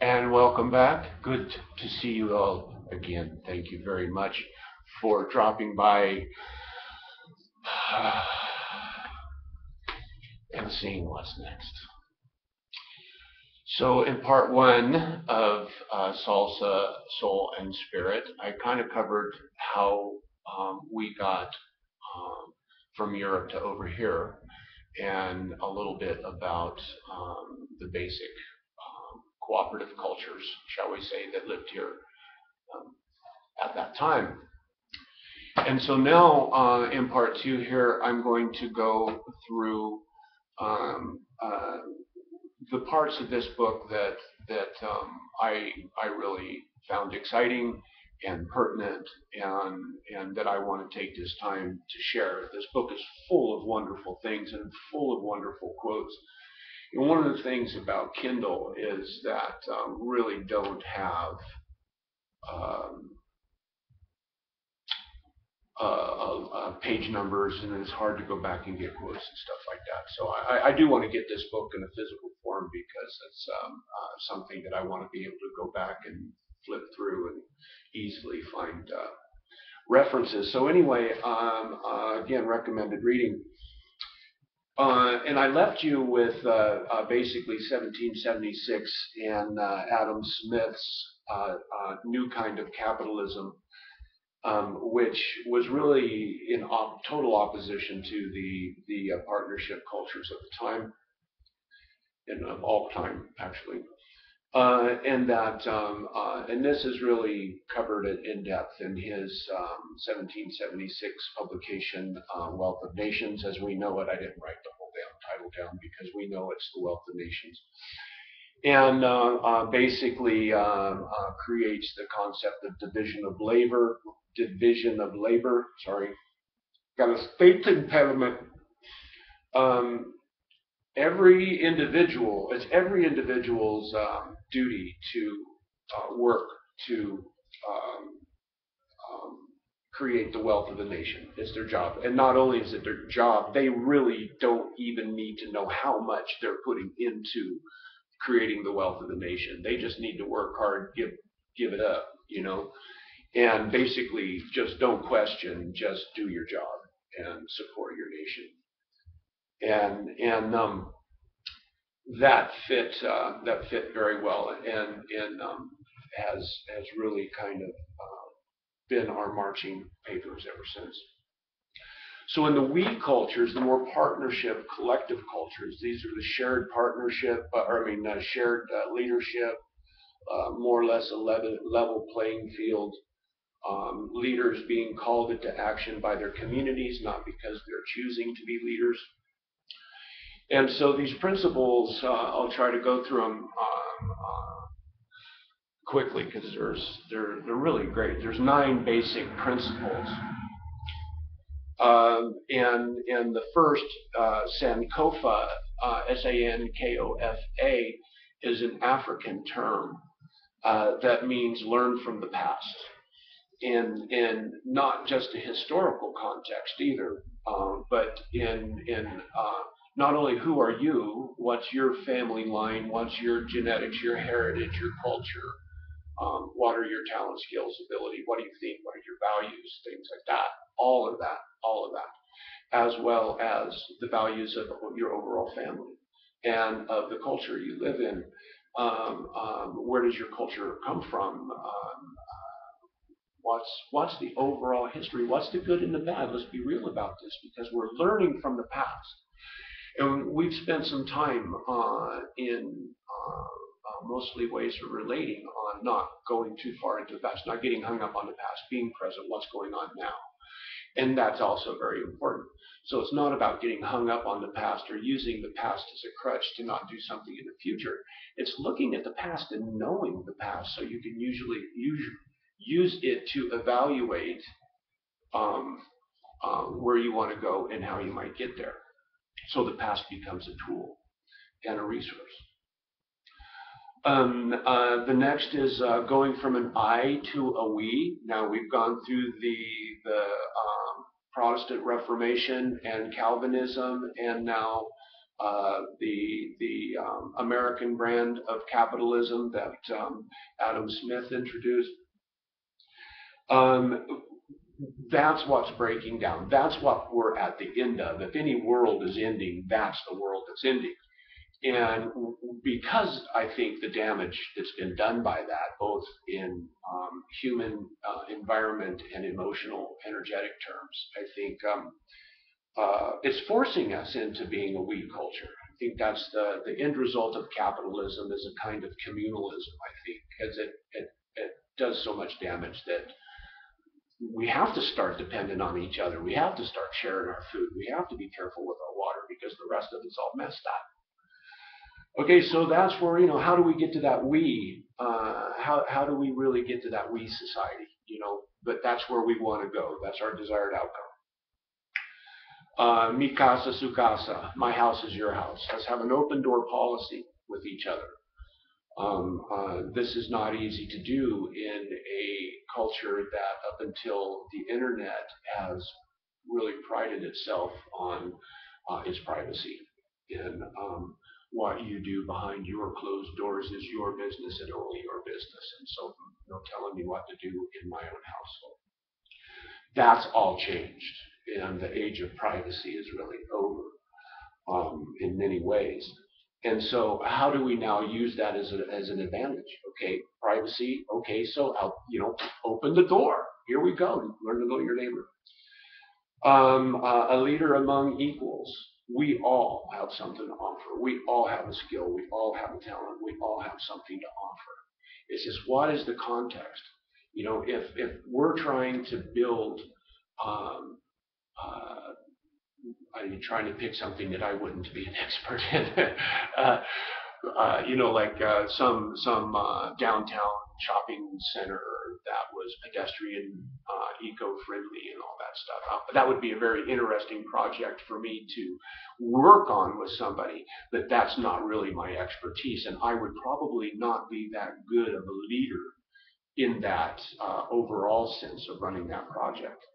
And welcome back. Good to see you all again. Thank you very much for dropping by and seeing what's next. So, in part one of Salsa, Soul, and Spirit, I kind of covered how we got from Europe to over here and a little bit about the basic cooperative cultures, shall we say, that lived here um, at that time. And so now in part two here, I'm going to go through um, the parts of this book that I really found exciting and pertinent, and that I want to take this time to share. This book is full of wonderful things and full of wonderful quotes. And one of the things about Kindle is that really don't have um, page numbers, and it's hard to go back and get quotes and stuff like that. So I do want to get this book in a physical form because it's something that I want to be able to go back and flip through and easily find references. So anyway, again, recommended reading. And I left you with basically 1776 and Adam Smith's new kind of capitalism, which was really in total opposition to the partnership cultures of the time, and of all time actually. And this is really covered in depth in his 1776 publication, Wealth of Nations, as we know it. I didn't write the whole damn title down because we know it's the Wealth of Nations. And basically creates the concept of division of labor. Sorry, got a speech impediment. Um, it's every individual's duty to work to um, um, create the wealth of the nation. It's their job, and not only is it their job, they really don't even need to know how much they're putting into creating the wealth of the nation. They just need to work hard, give it up, and basically just don't question, just do your job and support your nation. And that fit very well, and has really kind of been our marching papers ever since. So in the we cultures, the more partnership, collective cultures, these are the shared partnership, shared leadership, more or less a level playing field. Leaders being called into action by their communities, not because they're choosing to be leaders. And so these principles, I'll try to go through them quickly because they're really great. There's 9 basic principles. And the first, Sankofa, Sankofa, is an African term that means learn from the past. In not just a historical context either, but in not only who are you, what's your family line, what's your genetics, your heritage, your culture, what are your talents, skills, ability, what do you think, what are your values, things like that, all of that, as well as the values of your overall family and of the culture you live in. Where does your culture come from? What's the overall history? What's the good and the bad? Let's be real about this because we're learning from the past. And we've spent some time in mostly ways of relating on not going too far into the past, not getting hung up on the past, being present, what's going on now. And that's also very important. So it's not about getting hung up on the past or using the past as a crutch to not do something in the future. It's looking at the past and knowing the past so you can use it to evaluate where you want to go and how you might get there. So the past becomes a tool and a resource. The next is going from an I to a we. Now we've gone through the Protestant Reformation and Calvinism, and now the American brand of capitalism that Adam Smith introduced. Um, that's what's breaking down. That's what we're at the end of. If any world is ending, that's the world that's ending. And because I think the damage that's been done by that, both in human environment and emotional, energetic terms, I think it's forcing us into being a we culture. I think that's the end result of capitalism is a kind of communalism, I think, because it does so much damage that we have to start depending on each other. We have to start sharing our food. We have to be careful with our water because the rest of it's all messed up. Okay, so that's where, how do we get to that we? How do we really get to that we society? But that's where we want to go. That's our desired outcome. Mi casa, su casa. My house is your house. Let's have an open door policy with each other. This is not easy to do in a culture that up until the internet has really prided itself on its privacy. And what you do behind your closed doors is your business and only your business. And so no telling me what to do in my own household. That's all changed. And the age of privacy is really over in many ways. And so, how do we now use that as an advantage? Okay, privacy. Okay, so I'll open the door. Here we go. Learn to know your neighbor. A leader among equals. We all have something to offer. We all have a skill. We all have a talent. We all have something to offer. It's just what is the context? If we're trying to build um, uh, I'm trying to pick something that I wouldn't be an expert in. Like some downtown shopping center that was pedestrian, eco-friendly, and all that stuff. That would be a very interesting project for me to work on with somebody, but that's not really my expertise, and I would probably not be that good of a leader in that overall sense of running that project.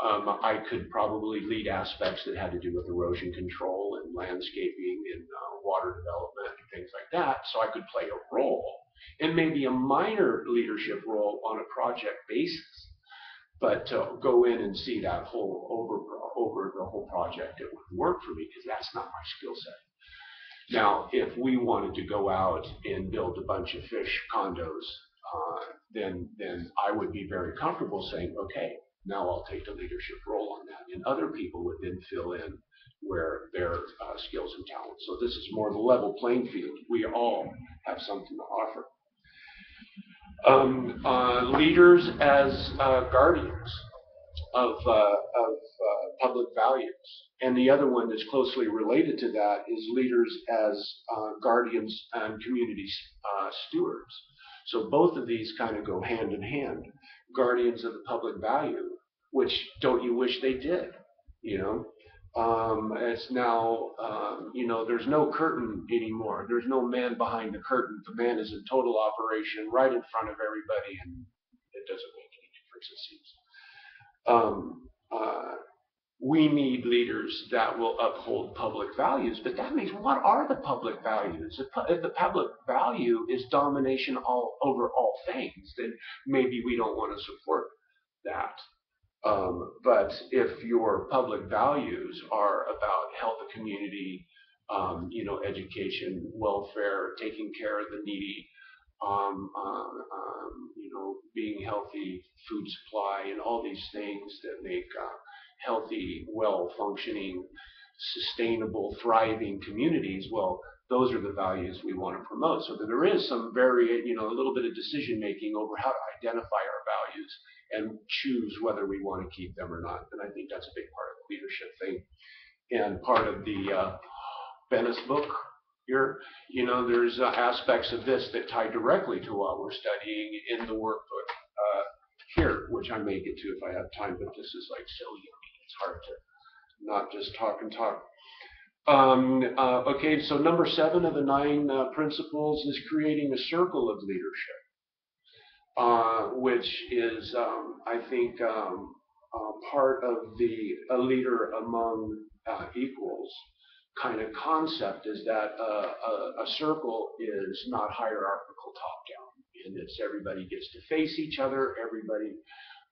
I could probably lead aspects that had to do with erosion control and landscaping and water development and things like that. So I could play a role and maybe a minor leadership role on a project basis. But to go in and see that whole over the whole project, it wouldn't work for me because that's not my skill set. Now, if we wanted to go out and build a bunch of fish condos, then I would be very comfortable saying, okay, now I'll take the leadership role on that. And other people would then fill in where their skills and talents. So this is more the level playing field. We all have something to offer. Leaders as guardians of public values. And the other one that's closely related to that is leaders as guardians and community stewards. So both of these kind of go hand in hand. Guardians of the public value, which don't you wish they did? It's now, there's no curtain anymore. There's no man behind the curtain. The man is in total operation right in front of everybody, and it doesn't make any difference, it seems. We need leaders that will uphold public values, but that means what are the public values? If the public value is domination all over all things, then maybe we don't want to support that. But if your public values are about health of community, education, welfare, taking care of the needy, being healthy, food supply, and all these things that make healthy, well-functioning, sustainable, thriving communities, well, those are the values we want to promote. So that there is some a little bit of decision making over how to identify our values and choose whether we want to keep them or not. And I think that's a big part of the leadership thing. And part of the Bennis book here, there's aspects of this that tie directly to what we're studying in the workbook here, which I may get to if I have time, but this is like so yummy. It's hard to not just talk and talk. Okay, so number 7 of the 9 principles is creating a circle of leadership, which is, I think, part of a leader among equals. kind of concept is that a circle is not hierarchical top down, and it's everybody gets to face each other, everybody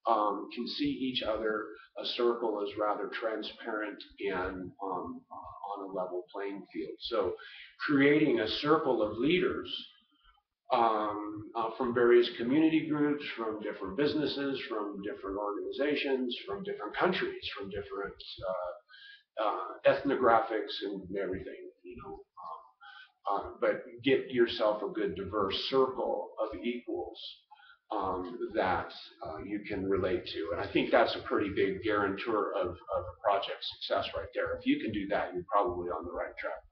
can see each other. A circle is rather transparent and on a level playing field. So creating a circle of leaders from various community groups, from different businesses, from different organizations, from different countries, from different ethnographics and everything, but get yourself a good diverse circle of equals that you can relate to. And I think that's a pretty big guarantor of a project success right there. If you can do that, you're probably on the right track.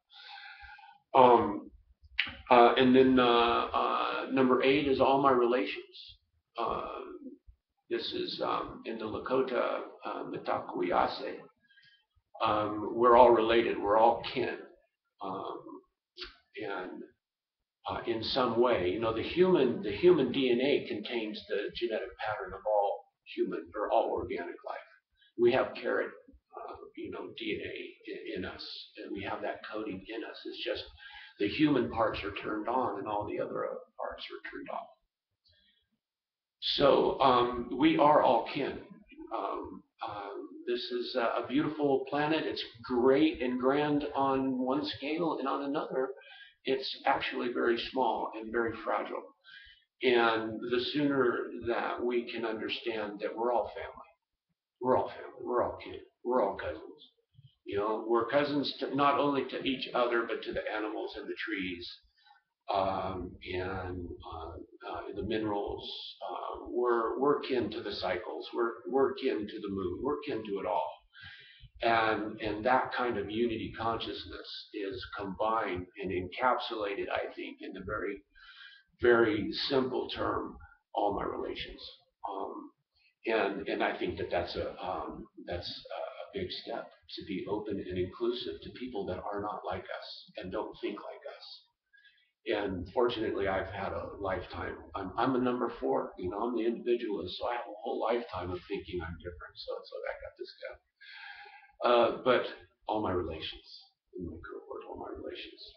And then number 8 is all my relations. This is in the Lakota Mitakuiase. We're all related. We're all kin. And in some way, the human DNA contains the genetic pattern of all human or all organic life. We have carrot, DNA in us, and we have that coding in us. It's just the human parts are turned on, and all the other parts are turned off. So we are all kin. This is a beautiful planet. It's great and grand on one scale, and on another, it's actually very small and very fragile. And the sooner that we can understand that we're all family, we're all family, we're all kin, we're all cousins. We're cousins not only to each other, but to the animals and the trees, and the minerals. We're kin to the cycles. We're kin to the moon. We're kin to it all. And that kind of unity consciousness is combined and encapsulated, I think, in the very, very simple term, all my relations. And I think that's a big step, to be open and inclusive to people that are not like us and don't think like us. And fortunately, I've had a lifetime. I'm a number 4. I'm the individualist, so I have a whole lifetime of thinking I'm different. So that got this down. But all my relations in my cohort, all my relations.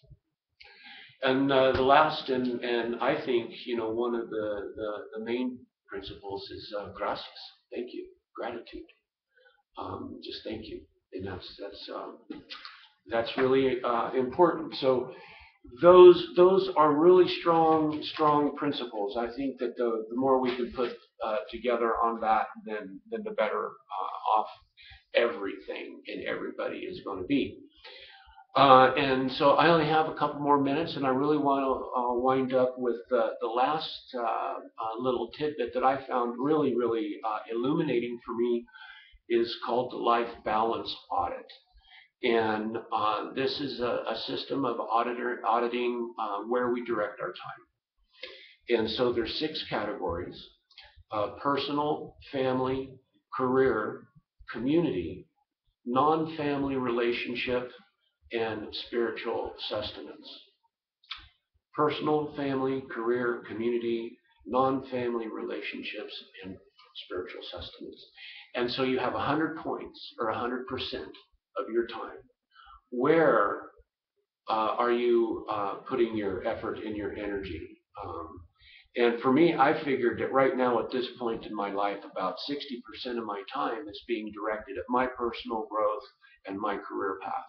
And the last, and I think one of the main principles is gracias. Thank you, gratitude. Just thank you, and that's really important. So those are really strong principles. I think that the more we can put together on that, then the better off everything and everybody is going to be. And so I only have a couple more minutes, and I really want to wind up with the last little tidbit that I found really, really illuminating for me, is called the life balance audit. And this is a system of auditing where we direct our time. And so there's 6 categories: personal, family, career, community, non-family relationship, and spiritual sustenance. Personal, family, career, community, non-family relationships, and spiritual sustenance. And so you have 100 points, or 100% of your time. Where are you putting your effort and your energy? And for me, I figured that right now at this point in my life, about 60% of my time is being directed at my personal growth and my career path.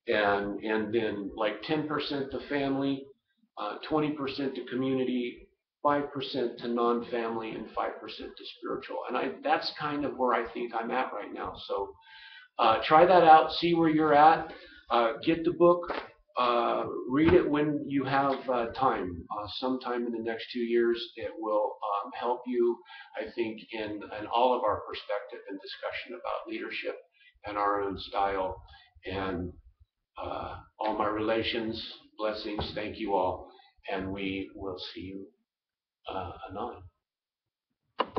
And then like 10% to family, 20% to community, 5% to non-family, and 5% to spiritual. And that's kind of where I think I'm at right now. So try that out, see where you're at, get the book, read it when you have time. Sometime in the next 2 years, it will help you, I think, in all of our perspective and discussion about leadership and our own style. And all my relations, blessings, thank you all, and we will see you anon.